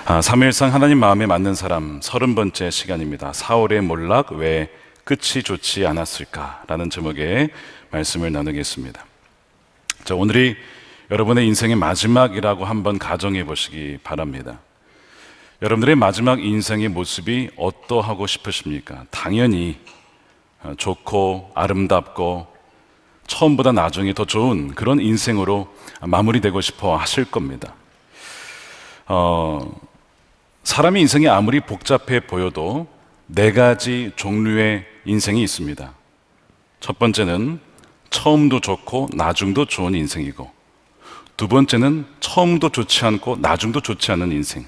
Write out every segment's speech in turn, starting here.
3일상 하나님 마음에 맞는 사람 30번째 시간입니다. 사울의 몰락 왜 끝이 좋지 않았을까? 라는 제목의 말씀을 나누겠습니다. 자, 오늘이 여러분의 인생의 마지막이라고 한번 가정해 보시기 바랍니다. 여러분들의 마지막 인생의 모습이 어떠하고 싶으십니까? 당연히 좋고 아름답고 처음보다 나중에 더 좋은 그런 인생으로 마무리되고 싶어 하실 겁니다. 사람의 인생이 아무리 복잡해 보여도 4가지 종류의 인생이 있습니다. 첫 번째는 처음도 좋고 나중도 좋은 인생이고, 두 번째는 처음도 좋지 않고 나중도 좋지 않은 인생,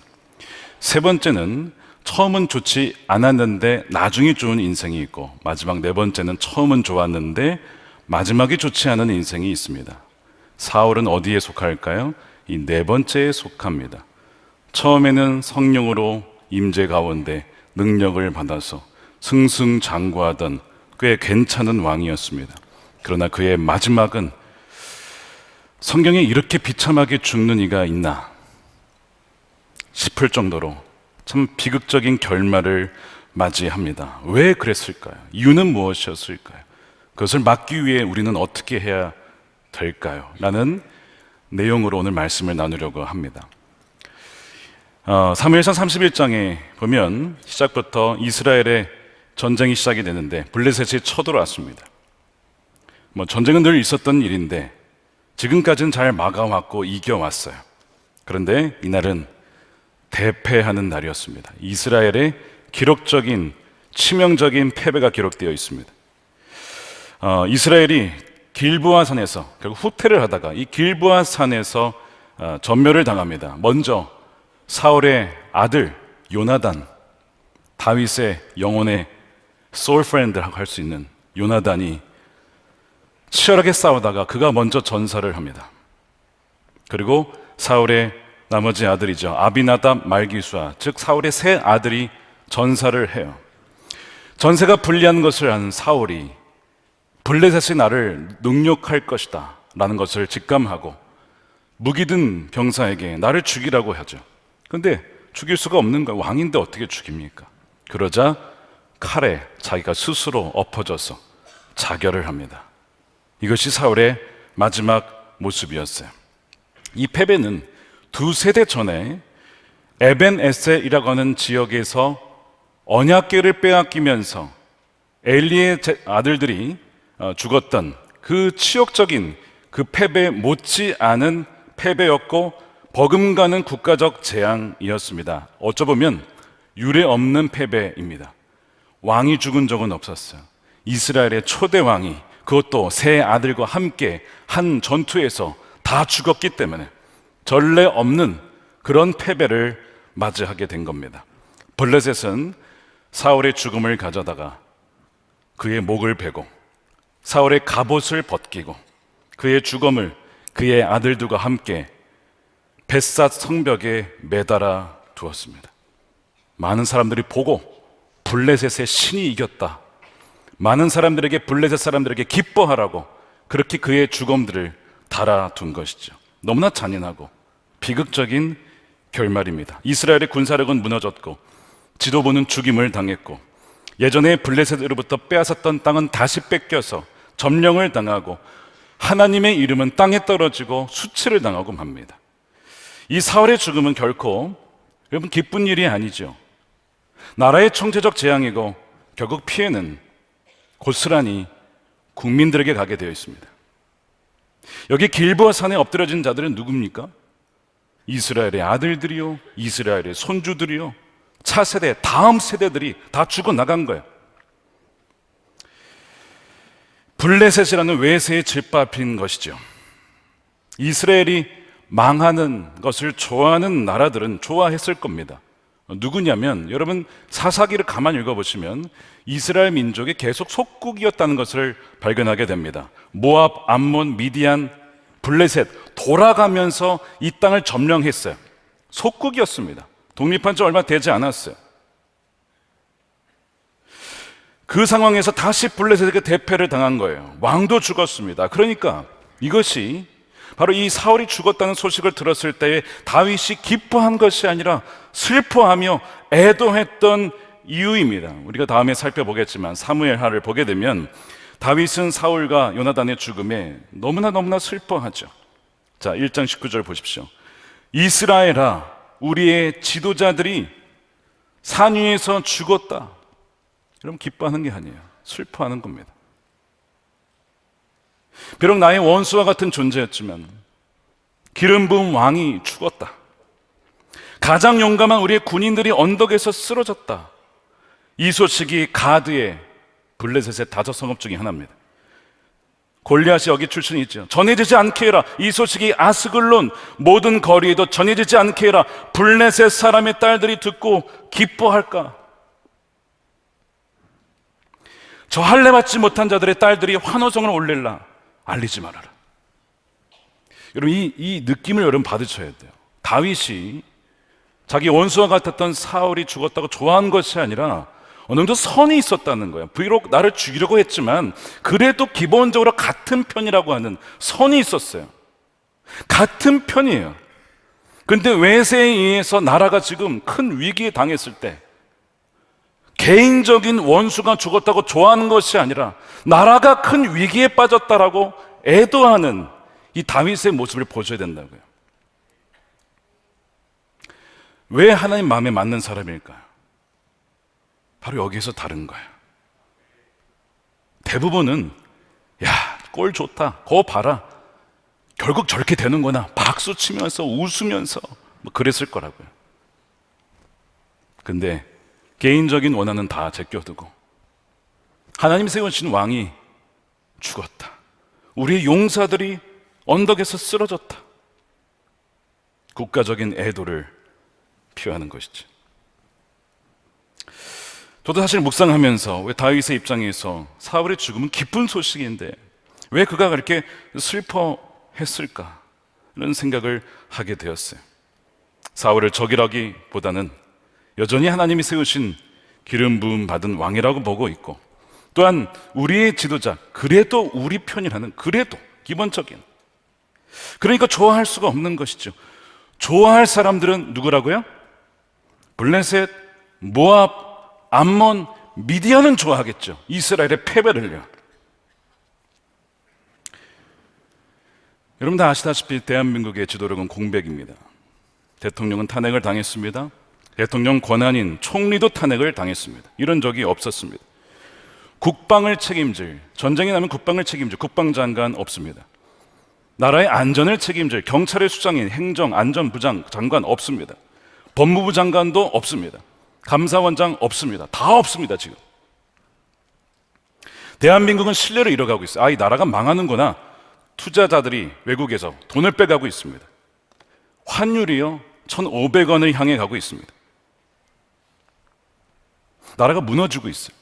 세 번째는 처음은 좋지 않았는데 나중이 좋은 인생이 있고, 마지막 4번째는 처음은 좋았는데 마지막이 좋지 않은 인생이 있습니다. 사울은 어디에 속할까요? 이 4번째에 속합니다. 처음에는 성령으로 임재 가운데 능력을 받아서 승승장구하던 꽤 괜찮은 왕이었습니다. 그러나 그의 마지막은 성경에 이렇게 비참하게 죽는 이가 있나 싶을 정도로 참 비극적인 결말을 맞이합니다. 왜 그랬을까요? 이유는 무엇이었을까요? 그것을 막기 위해 우리는 어떻게 해야 될까요? 라는 내용으로 오늘 말씀을 나누려고 합니다. 사무엘상 31장에 보면 시작부터 이스라엘의 전쟁이 시작이 되는데 블레셋이 쳐들어왔습니다. 전쟁은 늘 있었던 일인데 지금까지는 잘 막아왔고 이겨왔어요. 그런데 이날은 대패하는 날이었습니다. 이스라엘의 기록적인 치명적인 패배가 기록되어 있습니다. 이스라엘이 길보아 산에서 결국 후퇴를 하다가 이 길보아 산에서 전멸을 당합니다. 먼저 사울의 아들 요나단, 다윗의 영혼의 소울프렌드라고 할 수 있는 요나단이 치열하게 싸우다가 그가 먼저 전사를 합니다. 그리고 사울의 나머지 아들이죠, 아비나답, 말기수아, 즉 사울의 3 아들이 전사를 해요. 전세가 불리한 것을 안 사울이 블레셋이 나를 능욕할 것이다 라는 것을 직감하고 무기 든 병사에게 나를 죽이라고 하죠. 그런데 죽일 수가 없는 거예요. 왕인데 어떻게 죽입니까? 그러자 칼에 자기가 스스로 엎어져서 자결을 합니다. 이것이 사울의 마지막 모습이었어요. 이 패배는 2세대 전에 에벤에셀이라고 하는 지역에서 언약궤를 빼앗기면서 엘리의 아들들이 죽었던 그 치욕적인 그 패배 못지않은 패배였고 버금가는 국가적 재앙이었습니다. 어쩌보면 유례 없는 패배입니다. 왕이 죽은 적은 없었어요. 이스라엘의 초대 왕이, 그것도 3 아들과 함께 한 전투에서 다 죽었기 때문에 전례 없는 그런 패배를 맞이하게 된 겁니다. 블레셋은 사울의 죽음을 가져다가 그의 목을 베고 사울의 갑옷을 벗기고 그의 죽음을 그의 아들들과 함께 벳삿 성벽에 매달아 두었습니다. 많은 사람들이 보고 블레셋의 신이 이겼다, 많은 사람들에게, 블레셋 사람들에게 기뻐하라고 그렇게 그의 죽음들을 달아둔 것이죠. 너무나 잔인하고 비극적인 결말입니다. 이스라엘의 군사력은 무너졌고 지도부는 죽임을 당했고 예전에 블레셋으로부터 빼앗았던 땅은 다시 뺏겨서 점령을 당하고 하나님의 이름은 땅에 떨어지고 수치를 당하고 맙니다. 이 사울의 죽음은 결코 여러분 기쁜 일이 아니죠. 나라의 총체적 재앙이고 결국 피해는 고스란히 국민들에게 가게 되어 있습니다. 여기 길보아 산에 엎드려진 자들은 누굽니까? 이스라엘의 아들들이요, 이스라엘의 손주들이요, 차세대, 다음 세대들이 다 죽어나간 거예요. 블레셋이라는 외세에 짓밟힌 것이죠. 이스라엘이 망하는 것을 좋아하는 나라들은 좋아했을 겁니다. 누구냐면 여러분 사사기를 가만히 읽어보시면 이스라엘 민족이 계속 속국이었다는 것을 발견하게 됩니다. 모압, 암몬, 미디안, 블레셋 돌아가면서 이 땅을 점령했어요. 속국이었습니다. 독립한 지 얼마 되지 않았어요. 그 상황에서 다시 블레셋에게 대패를 당한 거예요. 왕도 죽었습니다. 그러니까 이것이 바로 이 사울이 죽었다는 소식을 들었을 때에 다윗이 기뻐한 것이 아니라 슬퍼하며 애도했던 이유입니다. 우리가 다음에 살펴보겠지만 사무엘하를 보게 되면 다윗은 사울과 요나단의 죽음에 너무나 슬퍼하죠. 자, 1장 19절 보십시오. 이스라엘아, 우리의 지도자들이 산 위에서 죽었다. 여러분, 기뻐하는 게 아니에요. 슬퍼하는 겁니다. 비록 나의 원수와 같은 존재였지만 기름 부은 왕이 죽었다. 가장 용감한 우리의 군인들이 언덕에서 쓰러졌다. 이 소식이 가드의 블레셋의 5성읍 중에 하나입니다. 골리앗이 여기 출신이죠. 전해지지 않게 해라. 이 소식이 아스글론 모든 거리에도 전해지지 않게 해라. 블레셋 사람의 딸들이 듣고 기뻐할까? 저 할례 받지 못한 자들의 딸들이 환호성을 올릴라. 알리지 말아라. 여러분, 이 느낌을 여러분 받으셔야 돼요. 다윗이 자기 원수와 같았던 사울이 죽었다고 좋아한 것이 아니라 어느 정도 선이 있었다는 거예요. 비록 나를 죽이려고 했지만 그래도 기본적으로 같은 편이라고 하는 선이 있었어요. 같은 편이에요. 그런데 외세에 의해서 나라가 지금 큰 위기에 당했을 때 개인적인 원수가 죽었다고 좋아하는 것이 아니라 나라가 큰 위기에 빠졌다라고 애도하는 이 다윗의 모습을 보셔야 된다고요. 왜 하나님 마음에 맞는 사람일까요? 바로 여기에서 다른 거예요. 대부분은 야, 꼴 좋다, 거 봐라, 결국 저렇게 되는구나, 박수 치면서 웃으면서 뭐 그랬을 거라고요. 근데 개인적인 원한은 다 제껴두고 하나님 세우신 왕이 죽었다, 우리의 용사들이 언덕에서 쓰러졌다, 국가적인 애도를 표하는 것이죠. 저도 사실 묵상하면서 왜 다윗의 입장에서 사울의 죽음은 기쁜 소식인데 왜 그가 그렇게 슬퍼했을까? 이런 생각을 하게 되었어요. 사울을 적이라기보다는 여전히 하나님이 세우신 기름 부음 받은 왕이라고 보고 있고, 또한 우리의 지도자, 그래도 우리 편이라는, 그래도 기본적인, 그러니까 좋아할 수가 없는 것이죠. 좋아할 사람들은 누구라고요? 블레셋, 모압, 암몬, 미디안은 좋아하겠죠. 이스라엘의 패배를요. 여러분 다 아시다시피 대한민국의 지도력은 공백입니다. 대통령은 탄핵을 당했습니다. 대통령 권한인 총리도 탄핵을 당했습니다. 이런 적이 없었습니다. 국방을 책임질, 전쟁이 나면 국방을 책임질 국방장관 없습니다. 나라의 안전을 책임질 경찰의 수장인 행정, 안전부장 장관 없습니다. 법무부 장관도 없습니다. 감사원장 없습니다. 다 없습니다. 지금 대한민국은 신뢰를 잃어가고 있어요. 이 나라가 망하는구나. 투자자들이 외국에서 돈을 빼가고 있습니다. 환율이요 1,500원을 향해 가고 있습니다. 나라가 무너지고 있어요.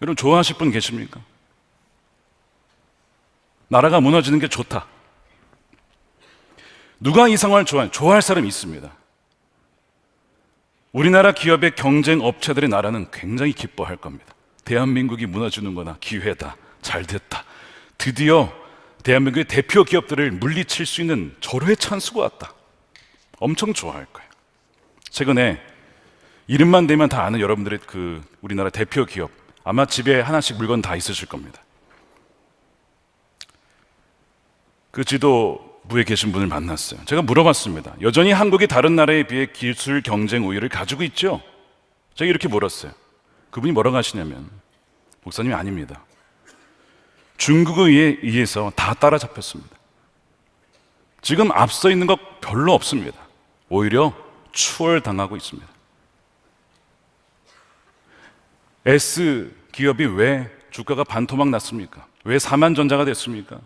여러분 좋아하실 분 계십니까? 나라가 무너지는 게 좋다. 누가 이 상황을 좋아할 사람이 있습니다. 우리나라 기업의 경쟁 업체들의 나라는 굉장히 기뻐할 겁니다. 대한민국이 무너지는구나, 기회다, 잘됐다, 드디어 대한민국의 대표 기업들을 물리칠 수 있는 절호의 찬스가 왔다. 엄청 좋아할 거예요. 최근에 이름만 대면 다 아는 여러분들의 그 우리나라 대표 기업, 아마 집에 하나씩 물건 다 있으실 겁니다. 그 지도부에 계신 분을 만났어요. 제가 물어봤습니다. 여전히 한국이 다른 나라에 비해 기술 경쟁 우위를 가지고 있죠? 제가 이렇게 물었어요. 그분이 뭐라고 하시냐면, 목사님이 아닙니다. 중국에 의해서 다 따라잡혔습니다. 지금 앞서 있는 것 별로 없습니다. 오히려 추월당하고 있습니다. S 기업이 왜 주가가 반토막 났습니까? 왜 사만전자가 됐습니까?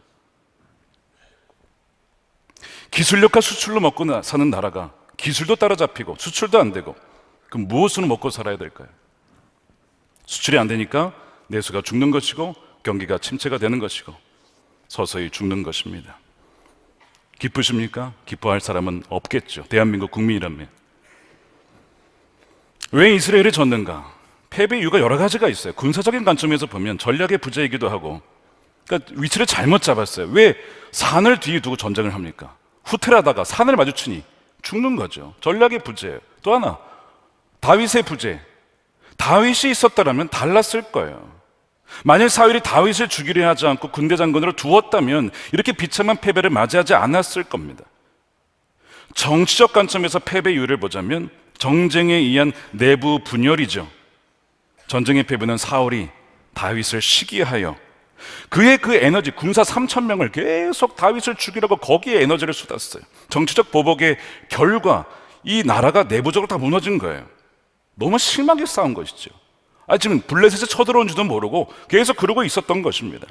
기술력과 수출로 먹고 사는 나라가 기술도 따라잡히고 수출도 안 되고, 그럼 무엇으로 먹고 살아야 될까요? 수출이 안 되니까 내수가 죽는 것이고 경기가 침체가 되는 것이고 서서히 죽는 것입니다. 기쁘십니까? 기뻐할 사람은 없겠죠. 대한민국 국민이라면. 왜 이스라엘이 졌는가? 패배 이유가 여러 가지가 있어요. 군사적인 관점에서 보면 전략의 부재이기도 하고, 그러니까 위치를 잘못 잡았어요. 왜 산을 뒤에 두고 전쟁을 합니까? 후퇴하다가 산을 마주치니 죽는 거죠. 전략의 부재예요. 또 하나, 다윗의 부재. 다윗이 있었다면 달랐을 거예요. 만일 사울이 다윗을 죽이려 하지 않고 군대 장관으로 두었다면 이렇게 비참한 패배를 맞이하지 않았을 겁니다. 정치적 관점에서 패배 이유를 보자면 정쟁에 의한 내부 분열이죠. 전쟁의 패배는 사울이 다윗을 시기하여 그의 그 에너지, 군사 3,000명을 계속 다윗을 죽이려고 거기에 에너지를 쏟았어요. 정치적 보복의 결과 이 나라가 내부적으로 다 무너진 거예요. 너무 심하게 싸운 것이죠. 지금 블레셋에 쳐들어온 줄도 모르고 계속 그러고 있었던 것입니다.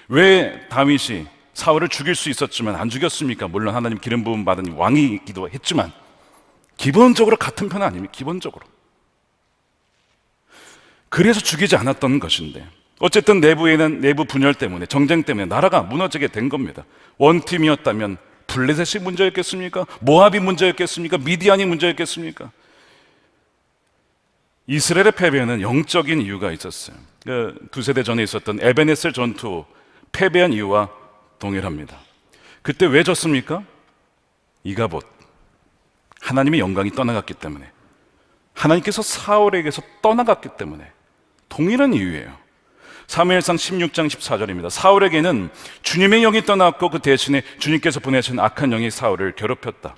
왜 다윗이 사울을 죽일 수 있었지만 안 죽였습니까? 물론 하나님 기름 부음 받은 왕이기도 했지만 기본적으로 같은 편 아닙니까? 기본적으로. 그래서 죽이지 않았던 것인데 어쨌든 내부에는 내부 분열 때문에, 정쟁 때문에 나라가 무너지게 된 겁니다. 원팀이었다면 블레셋이 문제였겠습니까? 모압이 문제였겠습니까? 미디안이 문제였겠습니까? 이스라엘의 패배에는 영적인 이유가 있었어요. 두세 대 전에 있었던 에베네셀 전투 패배한 이유와 동일합니다. 그때 왜 졌습니까? 이가봇, 하나님의 영광이 떠나갔기 때문에, 하나님께서 사울에게서 떠나갔기 때문에 동일한 이유예요. 사무엘상 16장 14절입니다. 사울에게는 주님의 영이 떠났고 그 대신에 주님께서 보내신 악한 영이 사울을 괴롭혔다.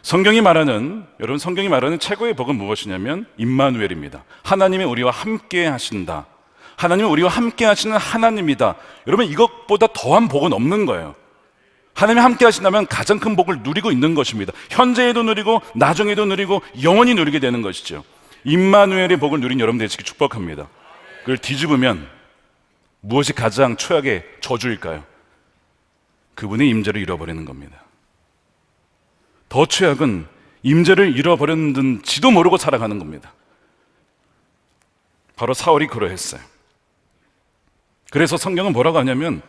성경이 말하는 최고의 복은 무엇이냐면 임마누엘입니다. 하나님이 우리와 함께 하신다. 하나님이 우리와 함께 하시는 하나님이다. 여러분, 이것보다 더한 복은 없는 거예요. 하나님이 함께 하신다면 가장 큰 복을 누리고 있는 것입니다. 현재에도 누리고 나중에도 누리고 영원히 누리게 되는 것이죠. 임마누엘의 복을 누린 여러분 되시기 축복합니다. 그걸 뒤집으면 무엇이 가장 최악의 저주일까요? 그분의 임재를 잃어버리는 겁니다. 더 최악은 임재를 잃어버렸는지도 모르고 살아가는 겁니다. 바로 사울이 그러했어요. 그래서 성경은 뭐라고 하냐면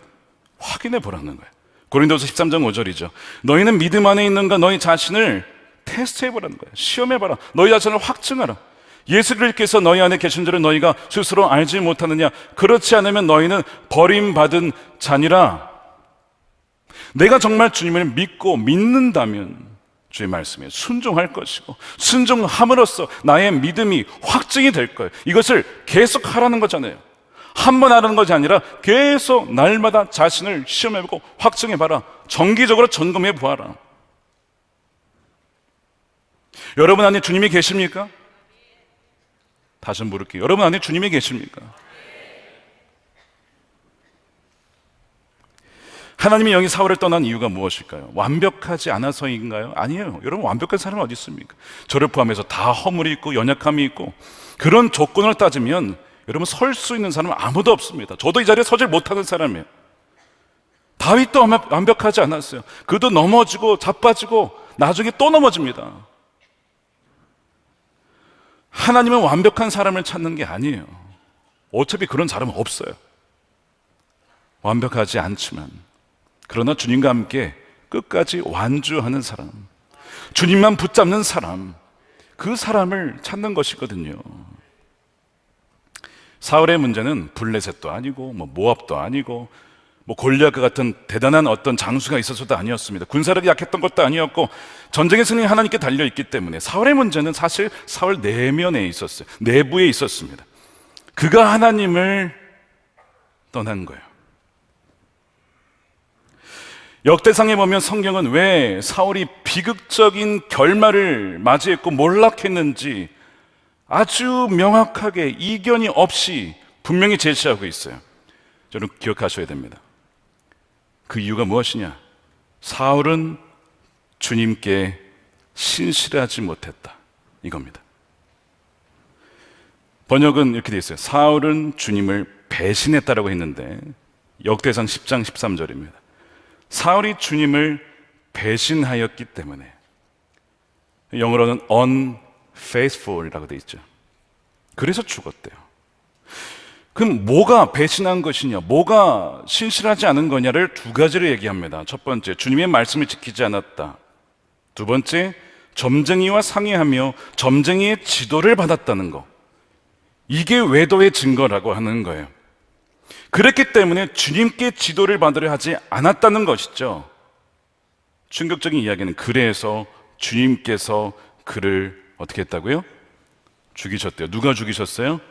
확인해 보라는 거예요. 고린도서 13장 5절이죠. 너희는 믿음 안에 있는가? 너희 자신을 테스트해 보라는 거예요. 시험해 봐라. 너희 자신을 확증하라. 예수 그리스도께서 너희 안에 계신 줄을 너희가 스스로 알지 못하느냐? 그렇지 않으면 너희는 버림받은 자니라. 내가 정말 주님을 믿고 믿는다면 주의 말씀에 순종할 것이고, 순종함으로써 나의 믿음이 확증이 될 거예요. 이것을 계속 하라는 거잖아요. 한 번 하라는 것이 아니라 계속 날마다 자신을 시험해보고 확증해봐라. 정기적으로 점검해 보아라. 여러분 안에 주님이 계십니까? 다시 물을게요. 여러분 안에 주님이 계십니까? 하나님의 영이 사울을 떠난 이유가 무엇일까요? 완벽하지 않아서인가요? 아니에요. 여러분, 완벽한 사람은 어디 있습니까? 저를 포함해서 다 허물이 있고 연약함이 있고, 그런 조건을 따지면 여러분 설 수 있는 사람은 아무도 없습니다. 저도 이 자리에 서질 못하는 사람이에요. 다윗도 완벽하지 않았어요. 그도 넘어지고 자빠지고 나중에 또 넘어집니다. 하나님은 완벽한 사람을 찾는 게 아니에요. 어차피 그런 사람은 없어요. 완벽하지 않지만, 그러나 주님과 함께 끝까지 완주하는 사람, 주님만 붙잡는 사람, 그 사람을 찾는 것이거든요. 사울의 문제는 블레셋도 아니고 모압도 아니고 골리앗과 같은 대단한 어떤 장수가 있어서도 아니었습니다. 군사력이 약했던 것도 아니었고, 전쟁의 승리 하나님께 달려있기 때문에 사울의 문제는 사실 사울 내면에 있었어요. 내부에 있었습니다. 그가 하나님을 떠난 거예요. 역대상에 보면 성경은 왜 사울이 비극적인 결말을 맞이했고 몰락했는지 아주 명확하게 이견이 없이 분명히 제시하고 있어요. 저는 기억하셔야 됩니다. 그 이유가 무엇이냐? 사울은 주님께 신실하지 못했다, 이겁니다. 번역은 이렇게 되어 있어요. 사울은 주님을 배신했다라고 했는데 역대상 10장 13절입니다. 사울이 주님을 배신하였기 때문에, 영어로는 unfaithful이라고 되어 있죠. 그래서 죽었대요. 그럼 뭐가 배신한 것이냐, 뭐가 신실하지 않은 거냐를 두 가지로 얘기합니다. 첫 번째, 주님의 말씀을 지키지 않았다. 두 번째, 점쟁이와 상의하며 점쟁이의 지도를 받았다는 거. 이게 외도의 증거라고 하는 거예요. 그랬기 때문에 주님께 지도를 받으려 하지 않았다는 것이죠. 충격적인 이야기는 그래서 주님께서 그를 어떻게 했다고요? 죽이셨대요. 누가 죽이셨어요?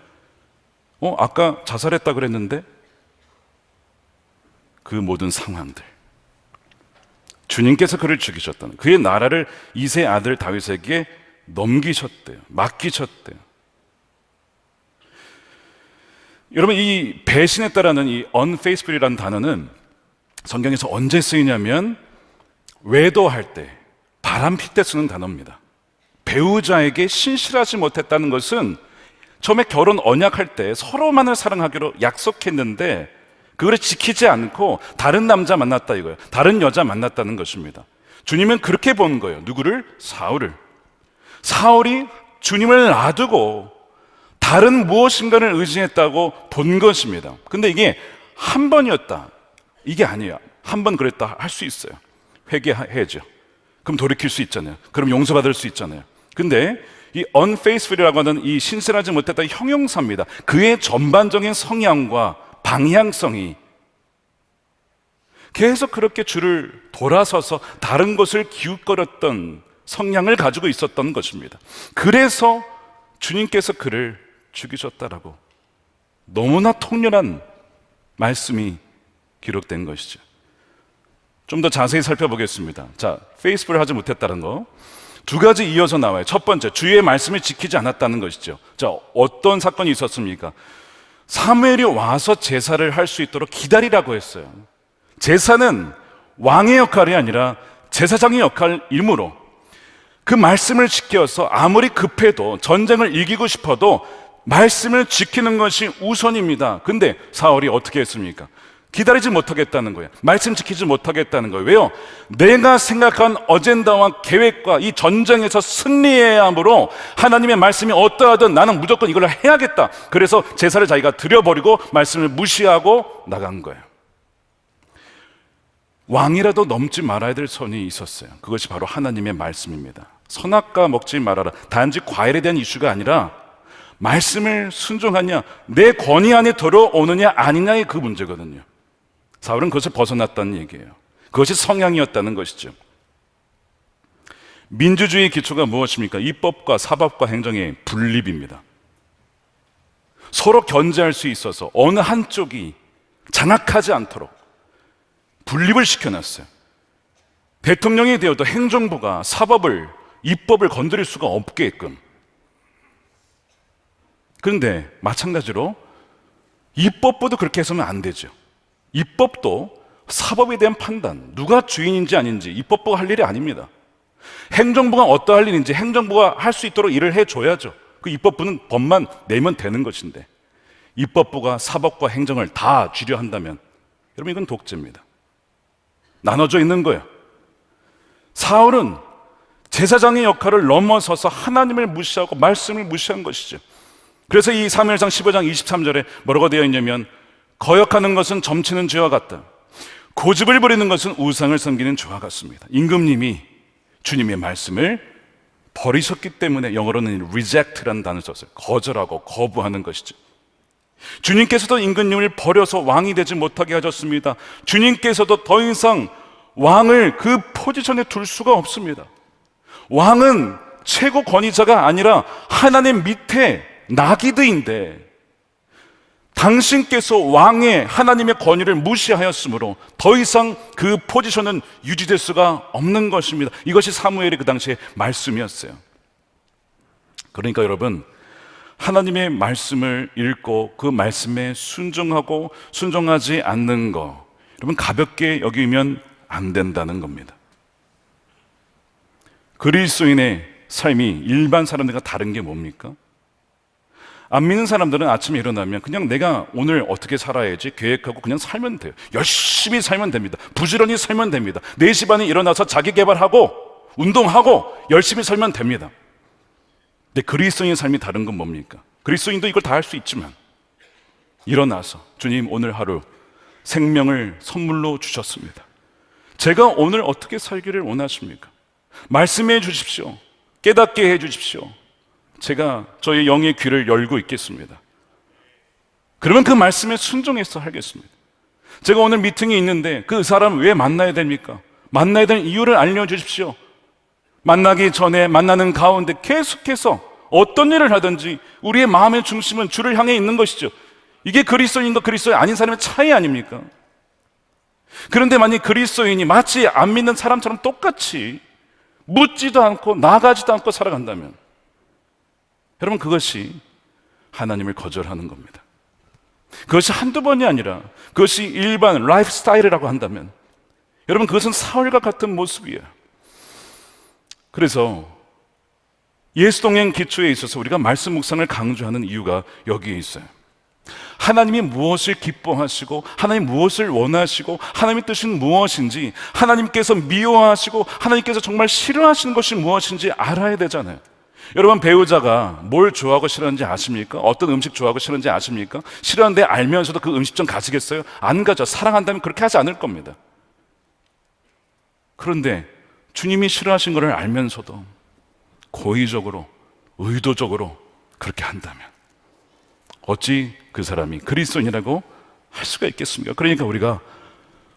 아까 자살했다 그랬는데? 그 모든 상황들, 주님께서 그를 죽이셨다는, 그의 나라를 이세 아들 다윗에게 넘기셨대요. 맡기셨대요. 여러분, 이 배신했다라는 이 unfaithful이라는 단어는 성경에서 언제 쓰이냐면 외도할 때, 바람필 때 쓰는 단어입니다. 배우자에게 신실하지 못했다는 것은 처음에 결혼 언약할 때 서로만을 사랑하기로 약속했는데 그걸 지키지 않고 다른 남자 만났다 이거예요. 다른 여자 만났다는 것입니다. 주님은 그렇게 본 거예요. 누구를? 사울을. 사울이 주님을 놔두고 다른 무엇인가를 의지했다고 본 것입니다. 근데 이게 한 번이었다, 이게 아니에요. 한 번 그랬다 할 수 있어요. 회개해야죠. 그럼 돌이킬 수 있잖아요. 그럼 용서받을 수 있잖아요. 근데 이 unfaithful이라고 하는 이 신실하지 못했다 형용사입니다. 그의 전반적인 성향과 방향성이 계속 그렇게 주를 돌아서서 다른 것을 기웃거렸던 성향을 가지고 있었던 것입니다. 그래서 주님께서 그를 죽이셨다라고 너무나 통렬한 말씀이 기록된 것이죠. 좀 더 자세히 살펴보겠습니다. 자, 페이스풀 하지 못했다는 거 두 가지 이어서 나와요. 첫 번째, 주의 말씀을 지키지 않았다는 것이죠. 자, 어떤 사건이 있었습니까? 사무엘이 와서 제사를 할 수 있도록 기다리라고 했어요. 제사는 왕의 역할이 아니라 제사장의 역할이므로 그 말씀을 지켜서 아무리 급해도 전쟁을 이기고 싶어도 말씀을 지키는 것이 우선입니다. 근데 사울이 어떻게 했습니까? 기다리지 못하겠다는 거예요. 말씀 지키지 못하겠다는 거예요. 왜요? 내가 생각한 어젠다와 계획과 이 전쟁에서 승리해야 하므로 하나님의 말씀이 어떠하든 나는 무조건 이걸 해야겠다. 그래서 제사를 자기가 드려버리고 말씀을 무시하고 나간 거예요. 왕이라도 넘지 말아야 될 선이 있었어요. 그것이 바로 하나님의 말씀입니다. 선악과 먹지 말아라. 단지 과일에 대한 이슈가 아니라 말씀을 순종하냐, 내 권위 안에 들어오느냐 아니냐의 그 문제거든요. 사울은 그것을 벗어났다는 얘기예요. 그것이 성향이었다는 것이죠. 민주주의의 기초가 무엇입니까? 입법과 사법과 행정의 분립입니다. 서로 견제할 수 있어서 어느 한쪽이 장악하지 않도록 분립을 시켜놨어요. 대통령이 되어도 행정부가 사법을, 입법을 건드릴 수가 없게끔. 그런데 마찬가지로 입법부도 그렇게 해서는 안 되죠. 입법도 사법에 대한 판단, 누가 주인인지 아닌지 입법부가 할 일이 아닙니다. 행정부가 어떠할 일인지 행정부가 할 수 있도록 일을 해줘야죠. 그 입법부는 법만 내면 되는 것인데 입법부가 사법과 행정을 다 쥐려 한다면 여러분, 이건 독재입니다. 나눠져 있는 거예요. 사울은 제사장의 역할을 넘어서서 하나님을 무시하고 말씀을 무시한 것이죠. 그래서 이 사무엘상 15장 23절에 뭐라고 되어 있냐면 거역하는 것은 점치는 죄와 같다. 고집을 부리는 것은 우상을 섬기는 죄와 같습니다. 임금님이 주님의 말씀을 버리셨기 때문에 영어로는 reject라는 단어를 썼어요. 거절하고 거부하는 것이죠. 주님께서도 임금님을 버려서 왕이 되지 못하게 하셨습니다. 주님께서도 더 이상 왕을 그 포지션에 둘 수가 없습니다. 왕은 최고 권위자가 아니라 하나님 밑에 나기드인데 당신께서 왕의 하나님의 권위를 무시하였으므로 더 이상 그 포지션은 유지될 수가 없는 것입니다. 이것이 사무엘의 그 당시의 말씀이었어요. 그러니까 여러분, 하나님의 말씀을 읽고 그 말씀에 순종하고 순종하지 않는 거, 여러분 가볍게 여기면 안 된다는 겁니다. 그리스도인의 삶이 일반 사람들과 다른 게 뭡니까? 안 믿는 사람들은 아침에 일어나면 그냥 내가 오늘 어떻게 살아야지 계획하고 그냥 살면 돼요. 열심히 살면 됩니다. 부지런히 살면 됩니다. 4시 반에 일어나서 자기 개발하고 운동하고 열심히 살면 됩니다. 근데 그리스도인의 삶이 다른 건 뭡니까? 그리스도인도 이걸 다 할 수 있지만 일어나서 주님, 오늘 하루 생명을 선물로 주셨습니다. 제가 오늘 어떻게 살기를 원하십니까? 말씀해 주십시오. 깨닫게 해 주십시오. 제가 저의 영의 귀를 열고 있겠습니다. 그러면 그 말씀에 순종해서 하겠습니다. 제가 오늘 미팅이 있는데 그 사람 왜 만나야 됩니까? 만나야 되는 이유를 알려주십시오. 만나기 전에, 만나는 가운데 계속해서 어떤 일을 하든지 우리의 마음의 중심은 주를 향해 있는 것이죠. 이게 그리스도인과 그리스도인 아닌 사람의 차이 아닙니까? 그런데 만약 그리스도인이 마치 안 믿는 사람처럼 똑같이 묻지도 않고 나가지도 않고 살아간다면, 여러분, 그것이 하나님을 거절하는 겁니다. 그것이 한두 번이 아니라 그것이 일반 라이프 스타일이라고 한다면, 여러분, 그것은 사울과 같은 모습이에요. 그래서 예수 동행 기초에 있어서 우리가 말씀 묵상을 강조하는 이유가 여기에 있어요. 하나님이 무엇을 기뻐하시고 하나님 무엇을 원하시고 하나님의 뜻은 무엇인지, 하나님께서 미워하시고 하나님께서 정말 싫어하시는 것이 무엇인지 알아야 되잖아요. 여러분, 배우자가 뭘 좋아하고 싫어하는지 아십니까? 어떤 음식 좋아하고 싫어하는지 아십니까? 싫어하는데 알면서도 그 음식점 가시겠어요? 안 가죠. 사랑한다면 그렇게 하지 않을 겁니다. 그런데 주님이 싫어하신 것을 알면서도 고의적으로, 의도적으로 그렇게 한다면 어찌 그 사람이 그리스도인이라고 할 수가 있겠습니까? 그러니까 우리가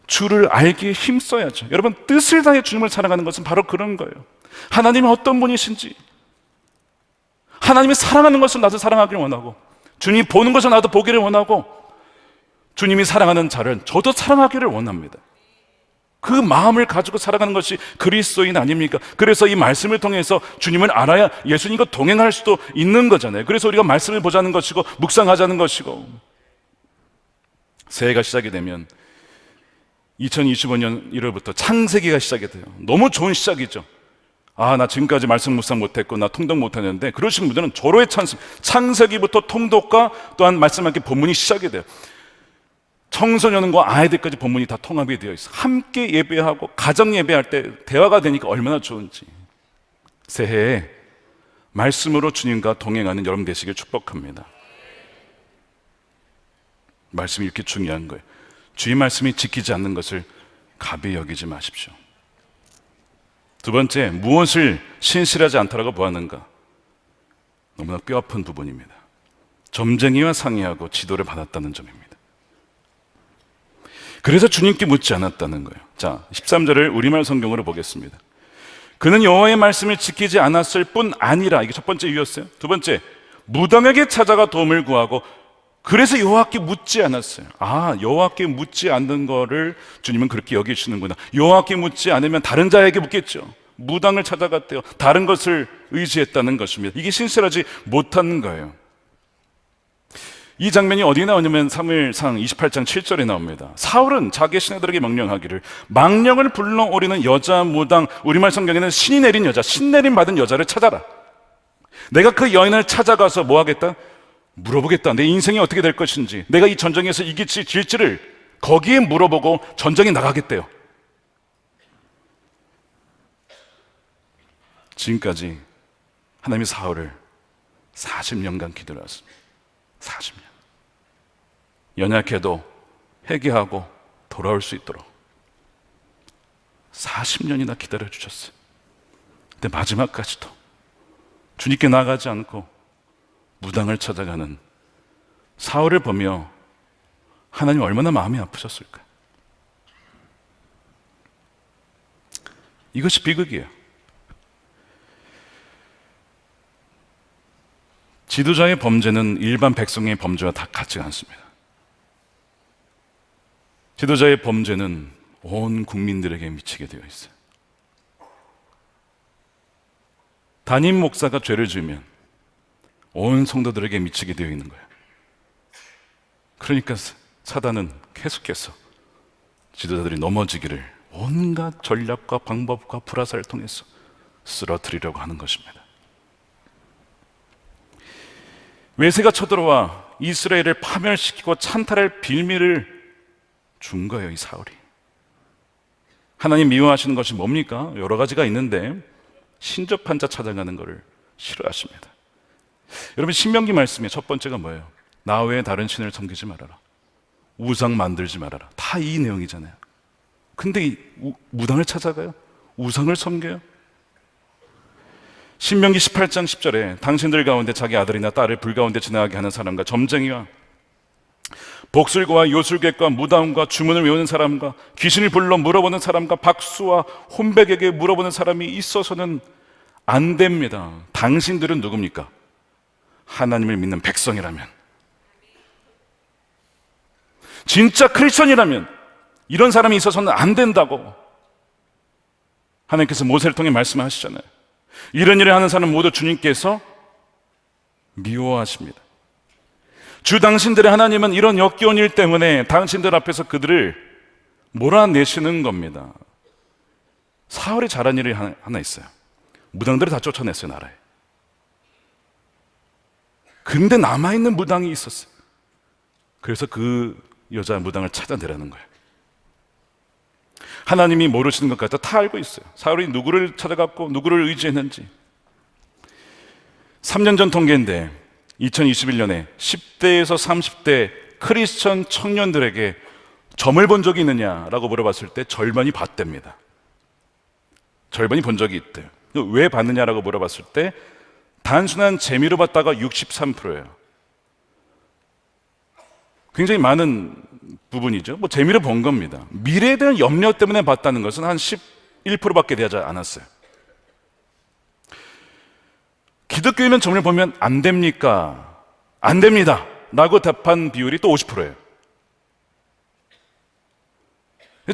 주를 알기에 힘써야죠. 여러분, 뜻을 다해 주님을 사랑하는 것은 바로 그런 거예요. 하나님이 어떤 분이신지, 하나님이 사랑하는 것을 나도 사랑하기를 원하고, 주님이 보는 것을 나도 보기를 원하고, 주님이 사랑하는 자를 저도 사랑하기를 원합니다. 그 마음을 가지고 살아가는 것이 그리스도인 아닙니까? 그래서 이 말씀을 통해서 주님을 알아야 예수님과 동행할 수도 있는 거잖아요. 그래서 우리가 말씀을 보자는 것이고 묵상하자는 것이고, 새해가 시작이 되면 2025년 1월부터 창세기가 시작이 돼요. 너무 좋은 시작이죠. 나 지금까지 말씀 묵상 못했고 나 통독 못했는데, 그러신 분들은 절호의 찬스, 창세기부터 통독과 또한 말씀하기 본문이 시작이 돼요. 청소년과 아이들까지 본문이 다 통합이 되어 있어. 함께 예배하고 가정 예배할 때 대화가 되니까 얼마나 좋은지. 새해에 말씀으로 주님과 동행하는 여러분 되시길 축복합니다. 말씀이 이렇게 중요한 거예요. 주의 말씀이 지키지 않는 것을 가벼이 여기지 마십시오. 두 번째, 무엇을 신실하지 않다라고 보았는가? 너무나 뼈아픈 부분입니다. 점쟁이와 상의하고 지도를 받았다는 점입니다. 그래서 주님께 묻지 않았다는 거예요. 자, 13절을 우리말 성경으로 보겠습니다. 그는 여호와의 말씀을 지키지 않았을 뿐 아니라, 이게 첫 번째 이유였어요. 두 번째, 무당에게 찾아가 도움을 구하고, 그래서 여호와께 묻지 않았어요. 여호와께 묻지 않는 거를 주님은 그렇게 여기시는구나. 여호와께 묻지 않으면 다른 자에게 묻겠죠. 무당을 찾아갔대요. 다른 것을 의지했다는 것입니다. 이게 신실하지 못한 거예요. 이 장면이 어디에 나오냐면 사무엘상 28장 7절에 나옵니다. 사울은 자기의 신하들에게 명령하기를, 망령을 불러오리는 여자 무당, 우리말 성경에는 신이 내린 여자, 신내림 받은 여자를 찾아라. 내가 그 여인을 찾아가서 뭐 하겠다? 물어보겠다. 내 인생이 어떻게 될 것인지, 내가 이 전쟁에서 이길지 질지를 거기에 물어보고 전쟁에 나가겠대요. 지금까지 하나님이 사울을 40년간 기다려 왔습니다. 40년. 연약해도 회개하고 돌아올 수 있도록 40년이나 기다려 주셨어요. 근데 마지막까지도 주님께 나가지 않고 무당을 찾아가는 사울을 보며 하나님 얼마나 마음이 아프셨을까요? 이것이 비극이에요. 지도자의 범죄는 일반 백성의 범죄와 다 같지 않습니다. 지도자의 범죄는 온 국민들에게 미치게 되어 있어요. 담임 목사가 죄를 지으면 온 성도들에게 미치게 되어 있는 거예요. 그러니까 사단은 계속해서 지도자들이 넘어지기를 온갖 전략과 방법과 불화살을 통해서 쓰러뜨리려고 하는 것입니다. 외세가 쳐들어와 이스라엘을 파멸시키고 찬탈할 빌미를 준 거예요, 이 사울이. 하나님 미워하시는 것이 뭡니까? 여러 가지가 있는데 신접한 자 찾아가는 것을 싫어하십니다. 여러분, 신명기 말씀의 첫 번째가 뭐예요? 나 외에 다른 신을 섬기지 말아라. 우상 만들지 말아라. 다 이 내용이잖아요. 근데 이 무당을 찾아가요? 우상을 섬겨요? 신명기 18장 10절에 당신들 가운데 자기 아들이나 딸을 불 가운데 지나가게 하는 사람과 점쟁이와 복술과 요술객과 무당과 주문을 외우는 사람과 귀신을 불러 물어보는 사람과 박수와 혼백에게 물어보는 사람이 있어서는 안 됩니다. 당신들은 누굽니까? 하나님을 믿는 백성이라면, 진짜 크리스천이라면 이런 사람이 있어서는 안 된다고 하나님께서 모세를 통해 말씀하시잖아요. 이런 일을 하는 사람 모두 주님께서 미워하십니다. 주 당신들의 하나님은 이런 역겨운 일 때문에 당신들 앞에서 그들을 몰아내시는 겁니다. 사울이 잘한 일이 하나 있어요. 무당들을 다 쫓아냈어요, 나라에. 근데 남아있는 무당이 있었어요. 그래서 그 여자 무당을 찾아내라는 거예요. 하나님이 모르시는 것 같아 다 알고 있어요. 사울이 누구를 찾아갔고 누구를 의지했는지. 3년 전 통계인데 2021년에 10대에서 30대 크리스천 청년들에게 점을 본 적이 있느냐라고 물어봤을 때 절반이 봤답니다. 절반이 본 적이 있대요. 왜 봤느냐라고 물어봤을 때 단순한 재미로 봤다가 63%예요. 굉장히 많은 부분이죠. 뭐 재미로 본 겁니다. 미래에 대한 염려 때문에 봤다는 것은 한 11%밖에 되지 않았어요. 기독교인은 점을 보면 안 됩니까? 안 됩니다 라고 답한 비율이 또 50%예요.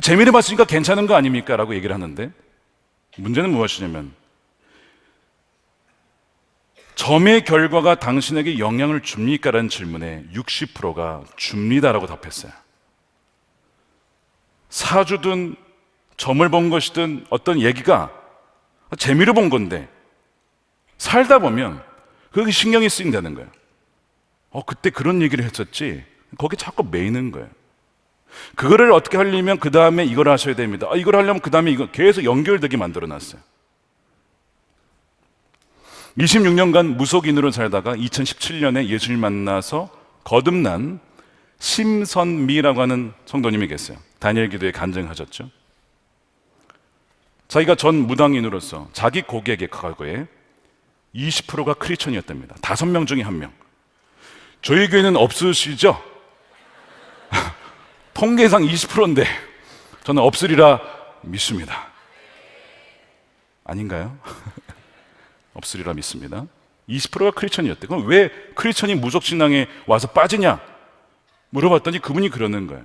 재미를 봤으니까 괜찮은 거 아닙니까? 라고 얘기를 하는데 문제는 무엇이냐면 점의 결과가 당신에게 영향을 줍니까? 라는 질문에 60%가 줍니다라고 답했어요. 사주든 점을 본 것이든 어떤 얘기가 재미로 본 건데 살다 보면 그게 신경이 쓰인다는 거예요. 그때 그런 얘기를 했었지. 거기 자꾸 매이는 거예요. 그거를 어떻게 하려면 그 다음에 이걸 하셔야 됩니다. 이걸 하려면 그 다음에 이거 계속 연결되게 만들어 놨어요. 26년간 무속인으로 살다가 2017년에 예수를 만나서 거듭난 심선미라고 하는 성도님이 계세요. 다니엘 기도에 간증하셨죠. 자기가 전 무당인으로서 자기 고객의 과거에 20%가 크리스천이었답니다. 5명 중에 1명. 저희 교회는 없으시죠? 통계상 20%인데 저는 없으리라 믿습니다. 아닌가요? 없으리라 믿습니다. 20%가 크리스천이었대. 그럼 왜 크리스천이 무속신앙에 와서 빠지냐? 물어봤더니 그분이 그러는 거예요.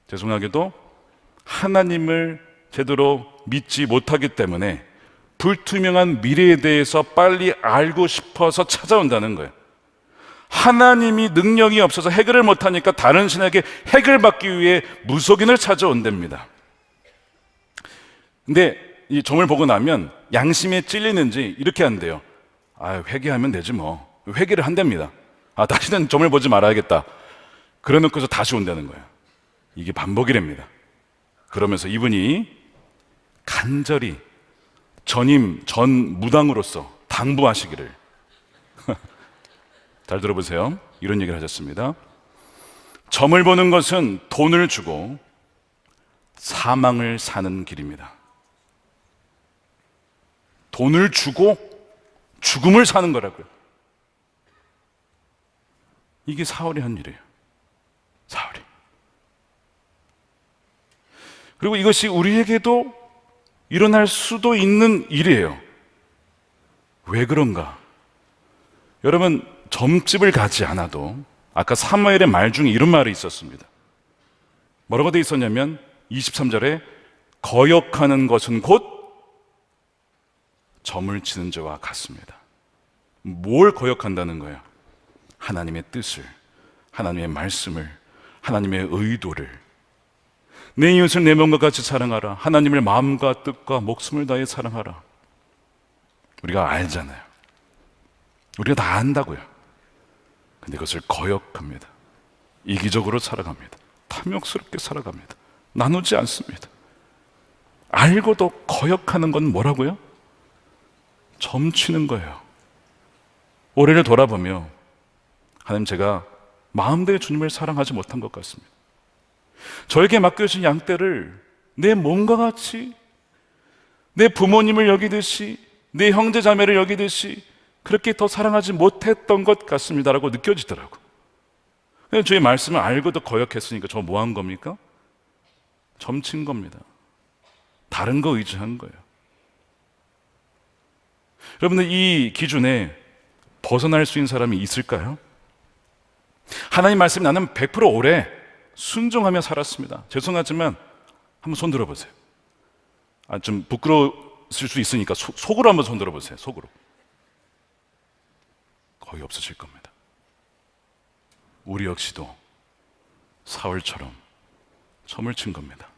죄송하게도 하나님을 제대로 믿지 못하기 때문에 불투명한 미래에 대해서 빨리 알고 싶어서 찾아온다는 거예요. 하나님이 능력이 없어서 해결을 못하니까 다른 신에게 해결받기 위해 무속인을 찾아온답니다. 근데 이 점을 보고 나면 양심에 찔리는지 이렇게 한대요. 회개하면 되지 뭐. 회개를 한답니다. 다시는 점을 보지 말아야겠다. 그래 놓고서 다시 온다는 거예요. 이게 반복이랍니다. 그러면서 이분이 간절히 전 무당으로서 당부하시기를 잘 들어보세요. 이런 얘기를 하셨습니다. 점을 보는 것은 돈을 주고 사망을 사는 길입니다. 돈을 주고 죽음을 사는 거라고요. 이게 사울이 한 일이에요. 사울이. 그리고 이것이 우리에게도 일어날 수도 있는 일이에요. 왜 그런가? 여러분, 점집을 가지 않아도 아까 사무엘의 말 중에 이런 말이 있었습니다. 뭐라고 되어 있었냐면 23절에 거역하는 것은 곧 점을 치는 자와 같습니다. 뭘 거역한다는 거예요? 하나님의 뜻을, 하나님의 말씀을, 하나님의 의도를. 내 이웃을 내 몸과 같이 사랑하라. 하나님을 마음과 뜻과 목숨을 다해 사랑하라. 우리가 알잖아요. 우리가 다 안다고요. 근데 그것을 거역합니다. 이기적으로 살아갑니다. 탐욕스럽게 살아갑니다. 나누지 않습니다. 알고도 거역하는 건 뭐라고요? 점치는 거예요. 올해를 돌아보며 하나님, 제가 마음대로 주님을 사랑하지 못한 것 같습니다. 저에게 맡겨진 양떼를 내 몸과 같이, 내 부모님을 여기듯이, 내 형제 자매를 여기듯이 그렇게 더 사랑하지 못했던 것 같습니다라고 느껴지더라고. 저희 말씀을 알고도 거역했으니까 저 뭐 한 겁니까? 점친 겁니다. 다른 거 의지한 거예요. 여러분들, 이 기준에 벗어날 수 있는 사람이 있을까요? 하나님 말씀 나는 100% 오래 순종하며 살았습니다. 죄송하지만 한번 손 들어보세요. 좀 부끄러웠을 수 있으니까 속으로 한번 손 들어보세요. 속으로. 거의 없으실 겁니다. 우리 역시도 사울처럼 점을 친 겁니다.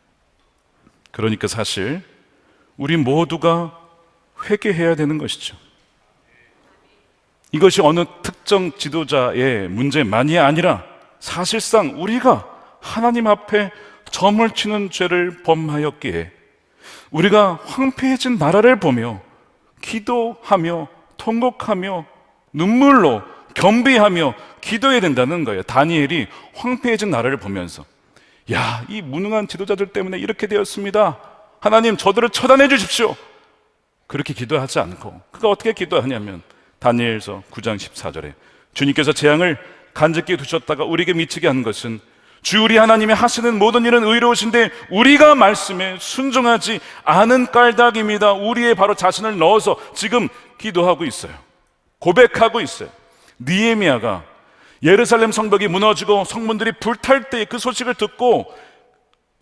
그러니까 사실 우리 모두가 회개해야 되는 것이죠. 이것이 어느 특정 지도자의 문제만이 아니라 사실상 우리가 하나님 앞에 점을 치는 죄를 범하였기에 우리가 황폐해진 나라를 보며 기도하며 통곡하며 눈물로 겸비하며 기도해야 된다는 거예요. 다니엘이 황폐해진 나라를 보면서, 야, 이 무능한 지도자들 때문에 이렇게 되었습니다. 하나님, 저들을 처단해 주십시오. 그렇게 기도하지 않고 그가 어떻게 기도하냐면 다니엘서 9장 14절에 주님께서 재앙을 간직히 두셨다가 우리에게 미치게 한 것은 주 우리 하나님이 하시는 모든 일은 의로우신데 우리가 말씀에 순종하지 않은 까닭입니다. 우리의 바로 자신을 넣어서 지금 기도하고 있어요. 고백하고 있어요. 느헤미야가 예루살렘 성벽이 무너지고 성문들이 불탈 때 그 소식을 듣고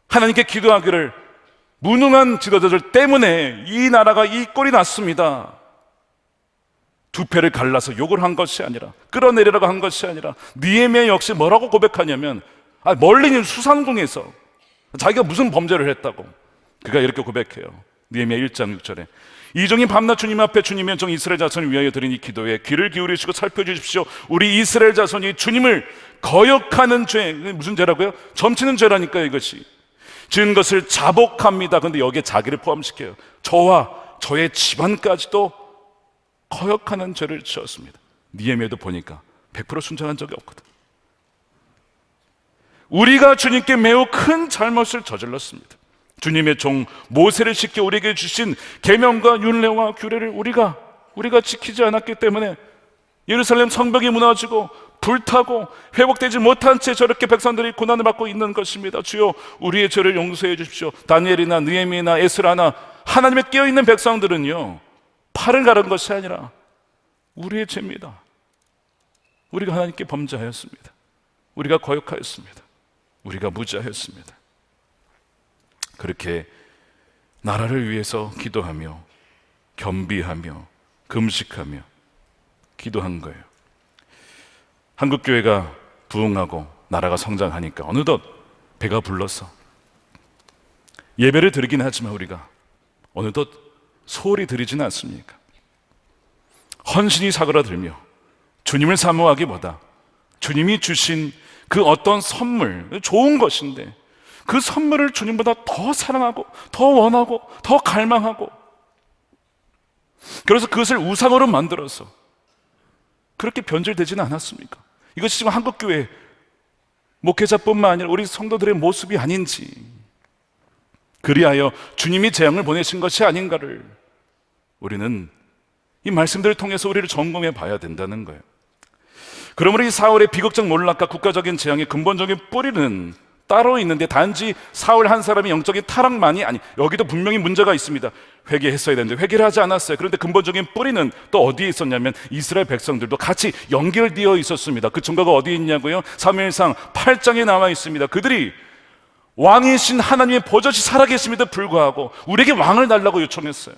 하나님께 기도하기를, 무능한 지도자들 때문에 이 나라가 이 꼴이 났습니다. 두 패를 갈라서 욕을 한 것이 아니라, 끌어내리라고 한 것이 아니라, 느헤미야 역시 뭐라고 고백하냐면, 멀리 있는 수산궁에서 자기가 무슨 범죄를 했다고 그가 이렇게 고백해요. 느헤미야 1장 6절에 이종이 밤낮 주님 앞에 주님의 종 이스라엘 자손을 위하여 드린 이 기도에 귀를 기울이시고 살펴주십시오. 우리 이스라엘 자손이 주님을 거역하는 죄, 무슨 죄라고요? 점치는 죄라니까요. 이것이 지은 것을 자복합니다. 근데 여기에 자기를 포함시켜요. 저와 저의 집안까지도 거역하는 죄를 지었습니다. 느헤미야도 보니까 100% 순종한 적이 없거든. 우리가 주님께 매우 큰 잘못을 저질렀습니다. 주님의 종 모세를 시켜 우리에게 주신 계명과 율례와 규례를 우리가 지키지 않았기 때문에 예루살렘 성벽이 무너지고 불타고 회복되지 못한 채 저렇게 백성들이 고난을 받고 있는 것입니다. 주여, 우리의 죄를 용서해 주십시오. 다니엘이나 느헤미야나 에스라나 하나님에 깨어있는 백성들은요, 팔을 가른 것이 아니라 우리의 죄입니다. 우리가 하나님께 범죄하였습니다. 우리가 거역하였습니다. 우리가 무지하였습니다. 그렇게 나라를 위해서 기도하며 겸비하며 금식하며 기도한 거예요. 한국교회가 부흥하고 나라가 성장하니까 어느덧 배가 불러서 예배를 드리긴 하지만 우리가 어느덧 소홀히 드리지는 않습니까? 헌신이 사그라들며 주님을 사모하기보다 주님이 주신 그 어떤 선물, 좋은 것인데 그 선물을 주님보다 더 사랑하고 더 원하고 더 갈망하고, 그래서 그것을 우상으로 만들어서 그렇게 변질되지는 않았습니까? 이것이 지금 한국교회 목회자뿐만 아니라 우리 성도들의 모습이 아닌지, 그리하여 주님이 재앙을 보내신 것이 아닌가를 우리는 이 말씀들을 통해서 우리를 점검해 봐야 된다는 거예요. 그러므로 이 사울의 비극적 몰락과 국가적인 재앙의 근본적인 뿌리는 따로 있는데, 단지 사울 한 사람의 영적인 타락만이 아니, 여기도 분명히 문제가 있습니다. 회개했어야 되는데 회개를 하지 않았어요. 그런데 근본적인 뿌리는 또 어디에 있었냐면 이스라엘 백성들도 같이 연결되어 있었습니다. 그 증거가 어디에 있냐고요? 사무엘상 8장에 나와 있습니다. 그들이 왕이신 하나님의 버젓이 살아계심에도 불구하고 우리에게 왕을 달라고 요청했어요.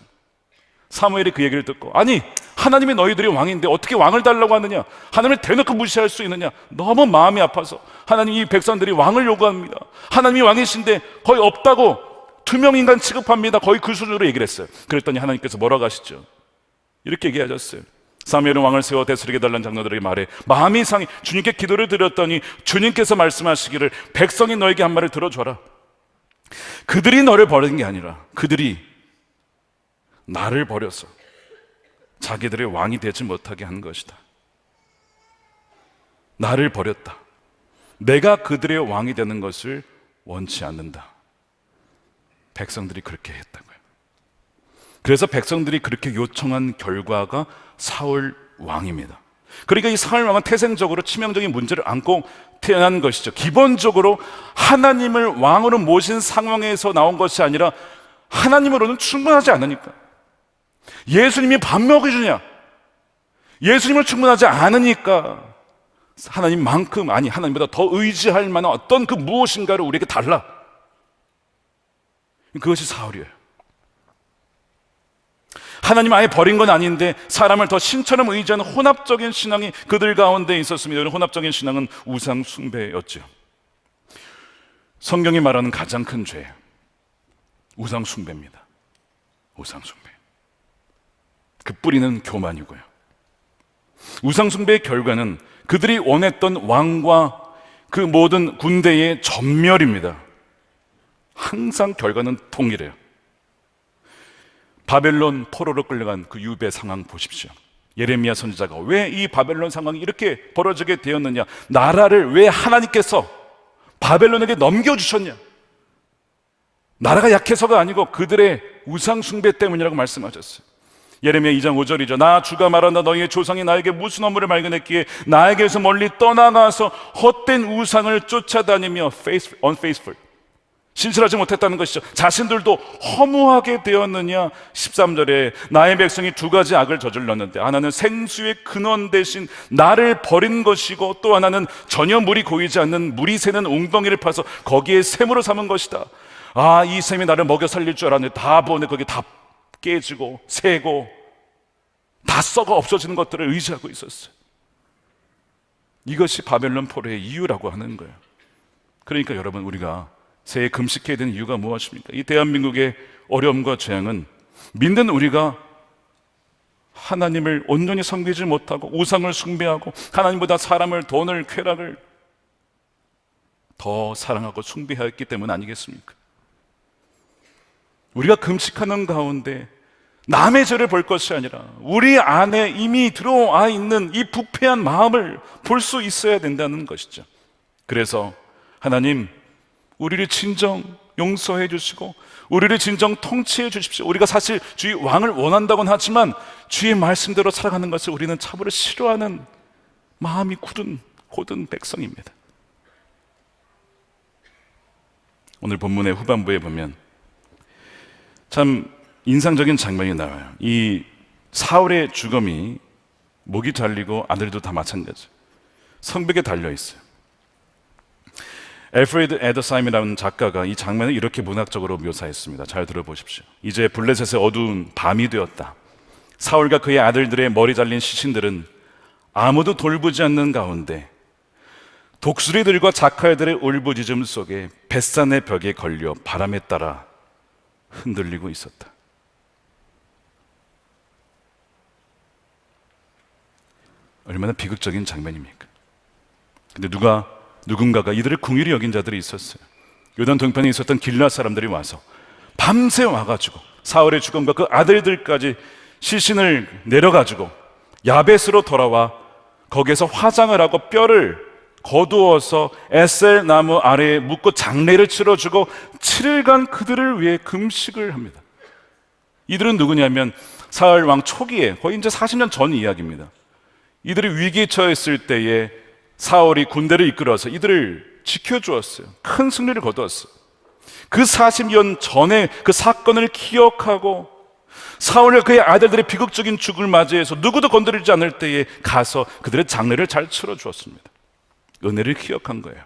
사무엘이 그 얘기를 듣고, 아니, 하나님이 너희들이 왕인데 어떻게 왕을 달라고 하느냐, 하나님을 대놓고 무시할 수 있느냐, 너무 마음이 아파서 하나님, 이 백성들이 왕을 요구합니다. 하나님이 왕이신데 거의 없다고 투명인간 취급합니다. 거의 그 수준으로 얘기를 했어요. 그랬더니 하나님께서 뭐라고 하시죠? 이렇게 얘기하셨어요. 사무엘은 왕을 세워 다스리게 달라는 장로들에게 말해 마음이 상해 주님께 기도를 드렸더니 주님께서 말씀하시기를, 백성이 너에게 한 말을 들어줘라. 그들이 너를 버린 게 아니라 그들이 나를 버려서 자기들의 왕이 되지 못하게 한 것이다. 나를 버렸다. 내가 그들의 왕이 되는 것을 원치 않는다. 백성들이 그렇게 했다고요. 그래서 백성들이 그렇게 요청한 결과가 사울 왕입니다. 그러니까 이 사울 왕은 태생적으로 치명적인 문제를 안고 태어난 것이죠. 기본적으로 하나님을 왕으로 모신 상황에서 나온 것이 아니라 하나님으로는 충분하지 않으니까. 예수님이 밥 먹여주냐? 예수님을 충분하지 않으니까 하나님만큼, 아니 하나님보다 더 의지할 만한 어떤 그 무엇인가를 우리에게 달라. 그것이 사울이에요. 하나님 아예 버린 건 아닌데 사람을 더 신처럼 의지하는 혼합적인 신앙이 그들 가운데 있었습니다. 이런 혼합적인 신앙은 우상 숭배였죠. 성경이 말하는 가장 큰 죄, 우상 숭배입니다. 우상 숭배. 그 뿌리는 교만이고요. 우상 숭배의 결과는 그들이 원했던 왕과 그 모든 군대의 전멸입니다. 항상 결과는 동일해요. 바벨론 포로로 끌려간 그 유배 상황 보십시오. 예레미야 선지자가 왜 이 바벨론 상황이 이렇게 벌어지게 되었느냐, 나라를 왜 하나님께서 바벨론에게 넘겨주셨냐, 나라가 약해서가 아니고 그들의 우상 숭배 때문이라고 말씀하셨어요. 예레미야 2장 5절이죠. 나 주가 말한다. 너희의 조상이 나에게 무슨 업무를 발견했기에 나에게서 멀리 떠나가서 헛된 우상을 쫓아다니며 unfaithful, 신실하지 못했다는 것이죠. 자신들도 허무하게 되었느냐. 13절에 나의 백성이 두 가지 악을 저질렀는데 하나는 생수의 근원 대신 나를 버린 것이고 또 하나는 전혀 물이 고이지 않는 물이 새는 웅덩이를 파서 거기에 샘으로 삼은 것이다. 아, 이 샘이 나를 먹여 살릴 줄 알았는데 다 보내 거기 다 깨지고 새고 다 썩어 없어지는 것들을 의지하고 있었어요. 이것이 바벨론 포로의 이유라고 하는 거예요. 그러니까 여러분, 우리가 새해 금식해야 되는 이유가 무엇입니까? 이 대한민국의 어려움과 재앙은 믿는 우리가 하나님을 온전히 섬기지 못하고 우상을 숭배하고 하나님보다 사람을, 돈을, 쾌락을 더 사랑하고 숭배하였기 때문 아니겠습니까? 우리가 금식하는 가운데 남의 죄를 볼 것이 아니라 우리 안에 이미 들어와 있는 이 부패한 마음을 볼 수 있어야 된다는 것이죠. 그래서 하나님, 우리를 진정 용서해 주시고 우리를 진정 통치해 주십시오. 우리가 사실 주의 왕을 원한다고는 하지만 주의 말씀대로 살아가는 것을 우리는 참으로 싫어하는 마음이 굳은 고든 백성입니다. 오늘 본문의 후반부에 보면 참 인상적인 장면이 나와요. 이 사울의 죽음이 목이 잘리고 아들도 다 마찬가지, 성벽에 달려 있어요. 엘프레드 에더사임이라는 작가가 이 장면을 이렇게 문학적으로 묘사했습니다. 잘 들어보십시오. 이제 블레셋의 어두운 밤이 되었다. 사울과 그의 아들들의 머리 잘린 시신들은 아무도 돌보지 않는 가운데 독수리들과 자칼들의 울부짖음 속에 벳산의 벽에 걸려 바람에 따라 흔들리고 있었다. 얼마나 비극적인 장면입니까? 근데 누군가가 이들을 긍휼히 여긴 자들이 있었어요. 요단 동편에 있었던 길앗 사람들이 와서 밤새 와가지고 사울의 죽음과 그 아들들까지 시신을 내려가지고 야벳으로 돌아와 거기에서 화장을 하고 뼈를 거두어서 에셀 나무 아래에 묻고 장례를 치러주고 7일간 그들을 위해 금식을 합니다. 이들은 누구냐면 사울 왕 초기에, 거의 이제 40년 전 이야기입니다. 이들이 위기에 처했을 때에 사울이 군대를 이끌어서 이들을 지켜주었어요. 큰 승리를 거두었어요. 그 40년 전에 그 사건을 기억하고 사울과 그의 아들들의 비극적인 죽음을 맞이해서 누구도 건드리지 않을 때에 가서 그들의 장례를 잘 치러주었습니다. 은혜를 기억한 거예요.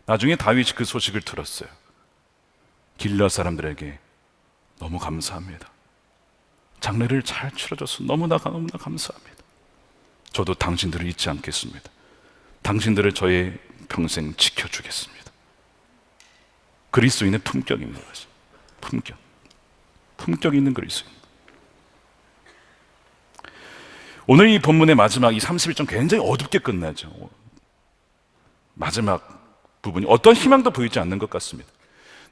나중에 다윗이 그 소식을 들었어요. 길앗 사람들에게 너무 감사합니다. 장례를 잘 치러줘서 너무나 감사합니다. 저도 당신들을 잊지 않겠습니다. 당신들을 저의 평생 지켜주겠습니다. 그리스도인의 품격입니다. 품격 있는 그리스도인. 오늘 이 본문의 마지막 이 31장 굉장히 어둡게 끝나죠. 마지막 부분이 어떤 희망도 보이지 않는 것 같습니다.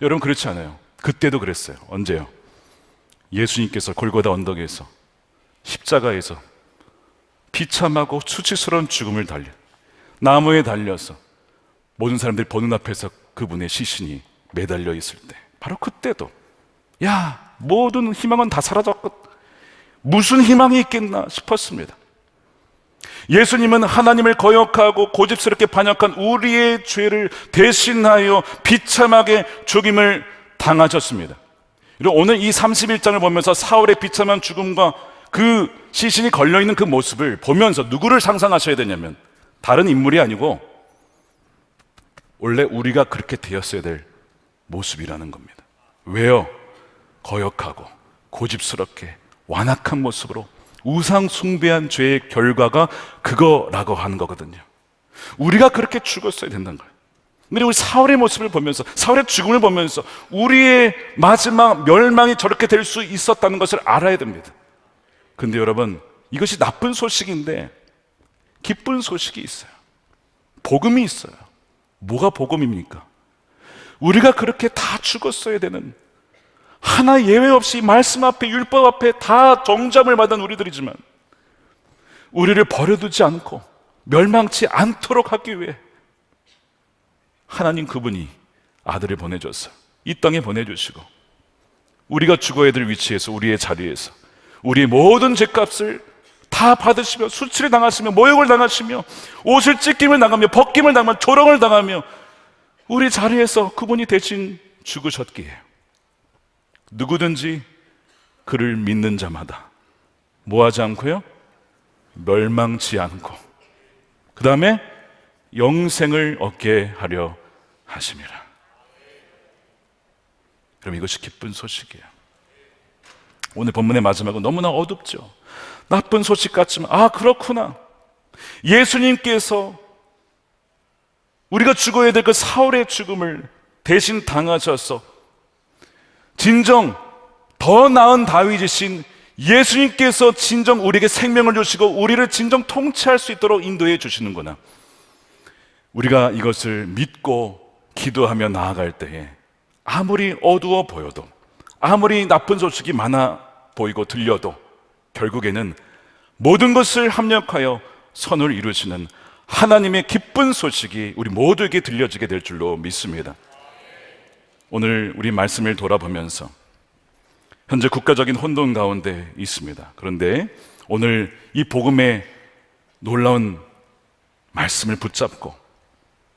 여러분, 그렇지 않아요? 그때도 그랬어요. 언제요? 예수님께서 골고다 언덕에서 십자가에서 비참하고 수치스러운 죽음을 달려 나무에 달려서 모든 사람들이 보는 앞에서 그분의 시신이 매달려 있을 때, 바로 그때도 야, 모든 희망은 다 사라졌고 무슨 희망이 있겠나 싶었습니다. 예수님은 하나님을 거역하고 고집스럽게 반역한 우리의 죄를 대신하여 비참하게 죽임을 당하셨습니다. 그리고 오늘 이 31장을 보면서 사울의 비참한 죽음과 그 시신이 걸려있는 그 모습을 보면서 누구를 상상하셔야 되냐면 다른 인물이 아니고 원래 우리가 그렇게 되었어야 될 모습이라는 겁니다. 왜요? 거역하고 고집스럽게 완악한 모습으로 우상 숭배한 죄의 결과가 그거라고 하는 거거든요. 우리가 그렇게 죽었어야 된다는 거예요. 근데 우리 사울의 모습을 보면서, 사울의 죽음을 보면서 우리의 마지막 멸망이 저렇게 될 수 있었다는 것을 알아야 됩니다. 근데 여러분, 이것이 나쁜 소식인데 기쁜 소식이 있어요. 복음이 있어요. 뭐가 복음입니까? 우리가 그렇게 다 죽었어야 되는, 하나 예외 없이 말씀 앞에, 율법 앞에 다 정죄함을 받은 우리들이지만 우리를 버려두지 않고 멸망치 않도록 하기 위해 하나님 그분이 아들을 보내줬어요. 이 땅에 보내주시고 우리가 죽어야 될 위치에서, 우리의 자리에서 우리의 모든 죄값을 다 받으시며 수치를 당하시며 모욕을 당하시며 옷을 찢김을 당하며 벗김을 당하며 조롱을 당하며 우리 자리에서 그분이 대신 죽으셨기에 누구든지 그를 믿는 자마다 뭐하지 않고요? 멸망치 않고 그 다음에 영생을 얻게 하려 하심이라. 그럼 이것이 기쁜 소식이에요. 오늘 본문의 마지막은 너무나 어둡죠. 나쁜 소식 같지만 그렇구나, 예수님께서 우리가 죽어야 될 그 사울의 죽음을 대신 당하셔서 진정 더 나은 다윗이신 예수님께서 진정 우리에게 생명을 주시고 우리를 진정 통치할 수 있도록 인도해 주시는구나. 우리가 이것을 믿고 기도하며 나아갈 때에 아무리 어두워 보여도, 아무리 나쁜 소식이 많아 보이고 들려도 결국에는 모든 것을 합력하여 선을 이루시는 하나님의 기쁜 소식이 우리 모두에게 들려지게 될 줄로 믿습니다. 오늘 우리 말씀을 돌아보면서 현재 국가적인 혼돈 가운데 있습니다. 그런데 오늘 이 복음의 놀라운 말씀을 붙잡고,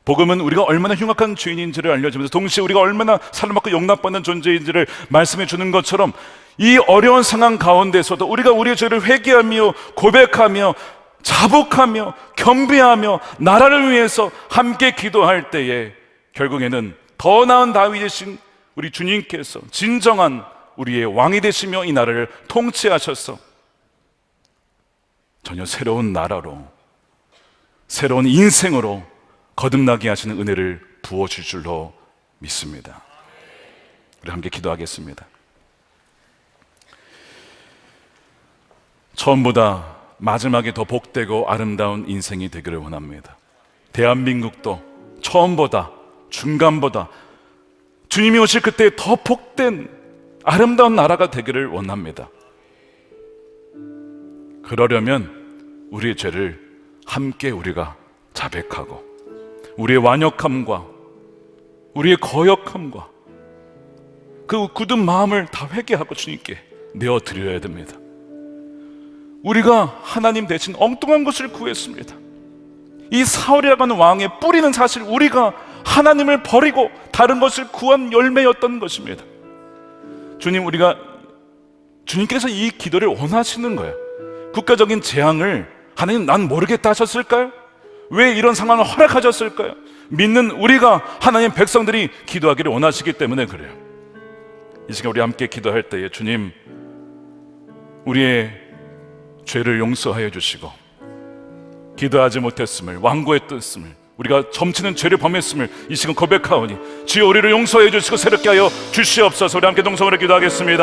복음은 우리가 얼마나 흉악한 죄인인지를 알려주면서 동시에 우리가 얼마나 사랑받고 용납받는 존재인지를 말씀해 주는 것처럼 이 어려운 상황 가운데서도 우리가 우리의 죄를 회개하며 고백하며 자복하며 겸비하며 나라를 위해서 함께 기도할 때에 결국에는 더 나은 다윗이신 우리 주님께서 진정한 우리의 왕이 되시며 이 나라를 통치하셔서 전혀 새로운 나라로, 새로운 인생으로 거듭나게 하시는 은혜를 부어줄 줄로 믿습니다. 우리 함께 기도하겠습니다. 처음보다 마지막에 더 복되고 아름다운 인생이 되기를 원합니다. 대한민국도 처음보다, 중간보다 주님이 오실 그때 더 복된 아름다운 나라가 되기를 원합니다. 그러려면 우리의 죄를 함께 우리가 자백하고 우리의 완역함과 우리의 거역함과 그 굳은 마음을 다 회개하고 주님께 내어드려야 됩니다. 우리가 하나님 대신 엉뚱한 것을 구했습니다. 이 사울이라고 하는 왕의 뿌리는 사실 우리가 하나님을 버리고 다른 것을 구한 열매였던 것입니다. 주님께서 이 기도를 원하시는 거예요. 국가적인 재앙을 하나님 난 모르겠다 하셨을까요? 왜 이런 상황을 허락하셨을까요? 믿는 우리가 하나님 백성들이 기도하기를 원하시기 때문에 그래요. 이 시간 우리 함께 기도할 때에 주님, 우리의 죄를 용서하여 주시고 기도하지 못했음을, 완고했었음을, 우리가 점치는 죄를 범했음을 이 시간 고백하오니 주여 우리를 용서해 주시고 새롭게 하여 주시옵소서. 우리 함께 동성으로 기도하겠습니다.